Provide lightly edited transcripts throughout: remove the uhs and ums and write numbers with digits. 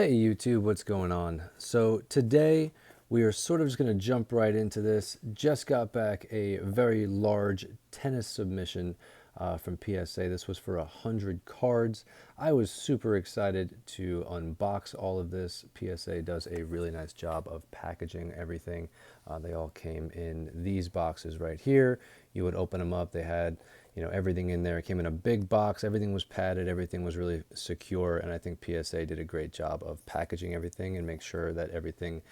Hey YouTube, what's going on? So today we are sort of just going to jump right into this. Just got back a very large tennis submission from PSA. This was for 100 cards. I was super excited to unbox all of this. PSA does a really nice job of packaging everything. They all came in these boxes right here. You would open them up. They had everything in there. It came in a big box. Everything was padded. Everything was really secure. And I think PSA did a great job of packaging everything and make sure that everything,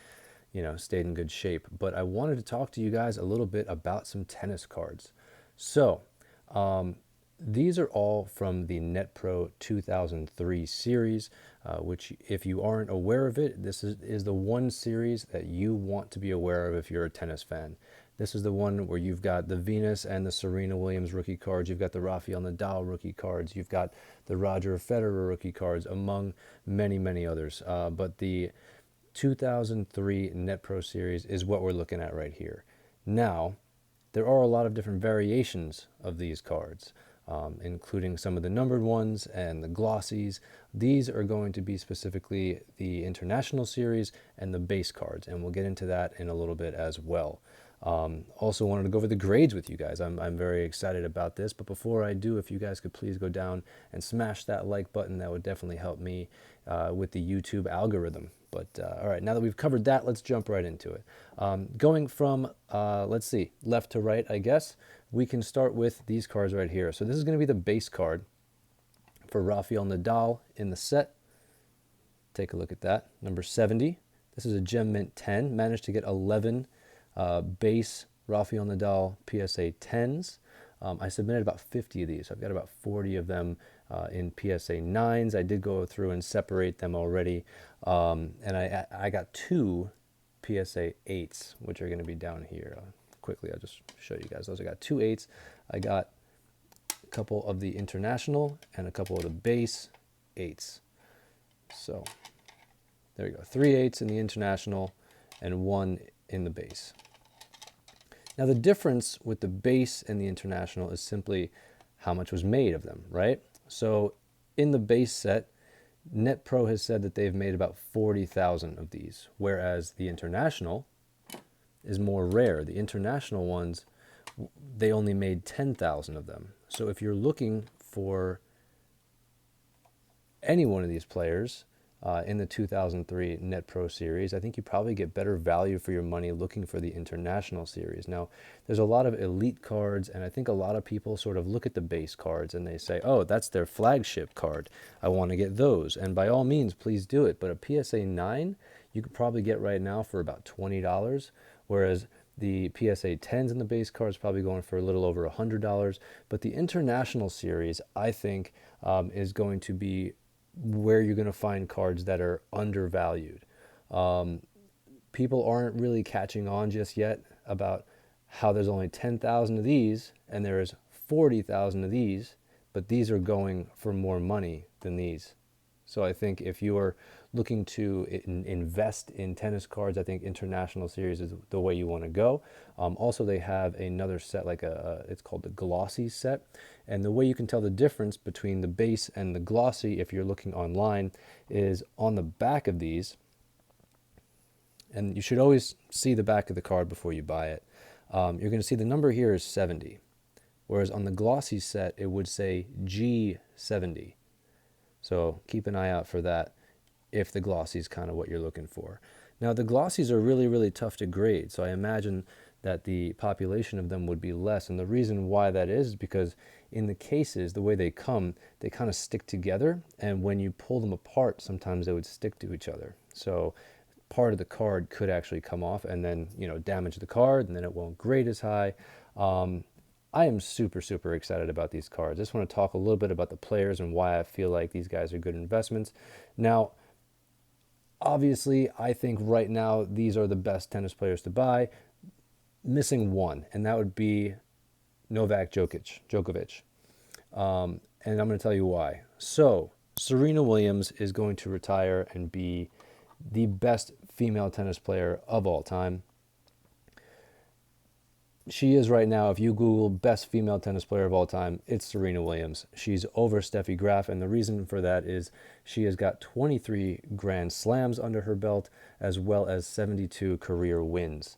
stayed in good shape. But I wanted to talk to you guys a little bit about some tennis cards. So, these are all from the Netpro 2003 series, which if you aren't aware of it, this is the one series that you want to be aware of if you're a tennis fan. This is the one where you've got the Venus and the Serena Williams rookie cards. You've got the Rafael Nadal rookie cards. You've got the Roger Federer rookie cards, among many, many others. But the 2003 Netpro series is what we're looking at right here. Now, there are a lot of different variations of these cards, including some of the numbered ones and the glossies. These are going to be specifically the International Series and the base cards, and we'll get into that in a little bit as well. Also wanted to go over the grades with you guys. I'm very excited about this, but before I do, if you guys could please go down and smash that like button, that would definitely help me with the YouTube algorithm. But all right, now that we've covered that, let's jump right into it. Going from, let's see, left to right, I guess, we can start with these cards right here. So this is going to be the base card for Rafael Nadal in the set. Take a look at that, number 70. This is a Gem Mint 10, managed to get 11 base Rafael Nadal PSA 10s. I submitted about 50 of these. I've got about 40 of them in PSA 9s. I did go through and separate them already. And I got 2 PSA 8s, which are going to be down here. Quickly, I'll just show you guys those. I got 2 8s. I got a couple of the International and a couple of the base 8s. So there we go. 3 8s in the International and 1 in the base. Now the difference with the base and the International is simply how much was made of them, right? So in the base set, Netpro has said that they've made about 40,000 of these, whereas the International is more rare. The International ones, they only made 10,000 of them. So if you're looking for any one of these players, in the 2003 Netpro series, I think you probably get better value for your money looking for the International series. Now, there's a lot of elite cards, and I think a lot of people sort of look at the base cards and they say, oh, that's their flagship card. I want to get those. And by all means, please do it. But a PSA 9, you could probably get right now for about $20, whereas the PSA 10s in the base card is probably going for a little over $100. But the International series, I think, is going to be where you're going to find cards that are undervalued. People aren't really catching on just yet about how there's only 10,000 of these and there's 40,000 of these, but these are going for more money than these. So I think if you are looking to invest in tennis cards, I think International Series is the way you want to go. Also, they have another set, like it's called the Glossy set. And the way you can tell the difference between the base and the glossy, if you're looking online, is on the back of these. And you should always see the back of the card before you buy it. You're going to see the number here is 70. Whereas on the glossy set, it would say G70. So keep an eye out for that if the glossy is kind of what you're looking for. Now, the glossies are really, really tough to grade, so I imagine that the population of them would be less. And the reason why that is because in the cases, the way they come, they kind of stick together. And when you pull them apart, sometimes they would stick to each other. So part of the card could actually come off and then, damage the card, and then it won't grade as high. I am super, super excited about these cards. I just want to talk a little bit about the players and why I feel like these guys are good investments. Now, obviously, I think right now these are the best tennis players to buy. Missing one, and that would be Novak Djokovic. And I'm going to tell you why. So, Serena Williams is going to retire and be the best female tennis player of all time. She is right now, if you Google best female tennis player of all time, it's Serena Williams. She's over Steffi Graf, and the reason for that is she has got 23 Grand Slams under her belt, as well as 72 career wins.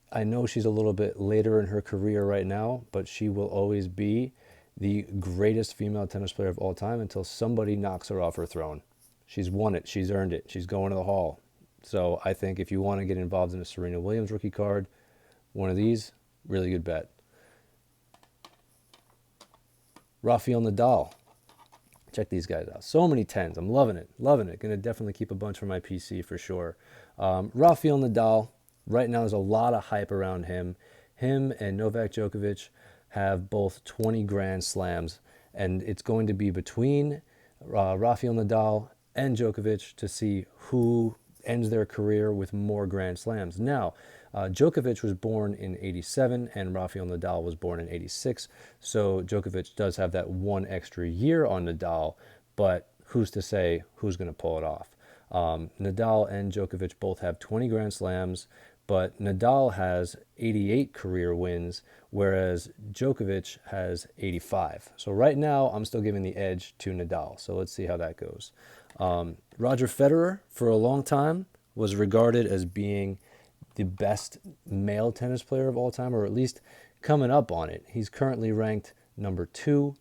I know she's a little bit later in her career right now, but she will always be the greatest female tennis player of all time until somebody knocks her off her throne. She's won it. She's earned it. She's going to the hall. So I think if you want to get involved in a Serena Williams rookie card, one of these, really good bet. Rafael Nadal. Check these guys out. So many 10s. I'm loving it. Loving it. Going to definitely keep a bunch for my PC for sure. Rafael Nadal, right now there's a lot of hype around him. Him and Novak Djokovic have both 20 Grand Slams, and it's going to be between Rafael Nadal and Djokovic to see who ends their career with more Grand Slams. Now, Djokovic was born in 87 and Rafael Nadal was born in 86. So Djokovic does have that one extra year on Nadal, but who's to say who's going to pull it off? Nadal and Djokovic both have 20 Grand Slams, but Nadal has 88 career wins, whereas Djokovic has 85. So right now, I'm still giving the edge to Nadal. So let's see how that goes. Roger Federer, for a long time, was regarded as being the best male tennis player of all time, or at least coming up on it. He's currently ranked number 2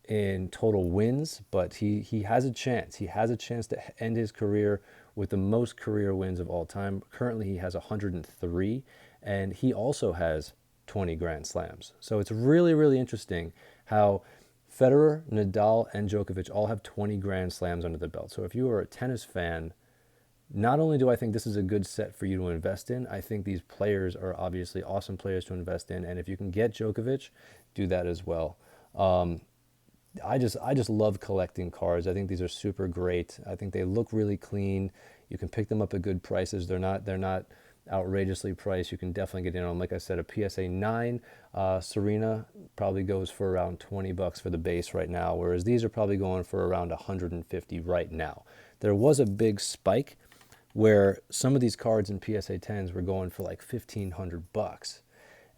in total wins, but he has a chance. He has a chance to end his career with the most career wins of all time. Currently, he has 103, and he also has 20 Grand Slams. So it's really, really interesting how Federer, Nadal, and Djokovic all have 20 Grand Slams under the belt. So if you are a tennis fan, not only do I think this is a good set for you to invest in, I think these players are obviously awesome players to invest in. And if you can get Djokovic, do that as well. I just love collecting cards. I think these are super great. I think they look really clean. You can pick them up at good prices. They're not outrageously priced. You can definitely get in on them. Like I said, a PSA 9 Serena probably goes for around $20 for the base right now, whereas these are probably going for around 150 right now. There was a big spike where some of these cards in PSA 10s were going for like $1,500.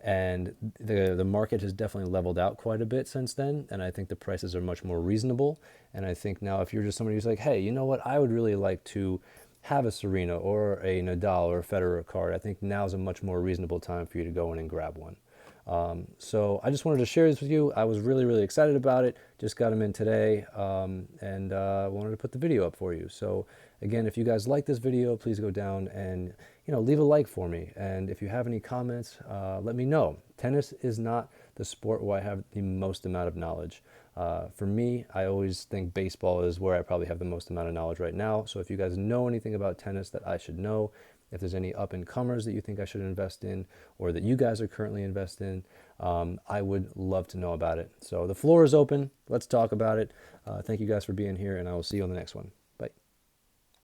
And the market has definitely leveled out quite a bit since then, and I think the prices are much more reasonable. And I think now if you're just somebody who's like, hey, you know what, I would really like to have a Serena or a Nadal or a Federer card, I think now's a much more reasonable time for you to go in and grab one. So I just wanted to share this with you. I was really, really excited about it. Just got them in today, and wanted to put the video up for you. So again, if you guys like this video, please go down and leave a like for me. And if you have any comments, let me know. Tennis is not the sport where I have the most amount of knowledge. For me, I always think baseball is where I probably have the most amount of knowledge right now. So if you guys know anything about tennis that I should know, if there's any up-and-comers that you think I should invest in or that you guys are currently investing in, I would love to know about it. So the floor is open. Let's talk about it. Thank you guys for being here, and I will see you on the next one.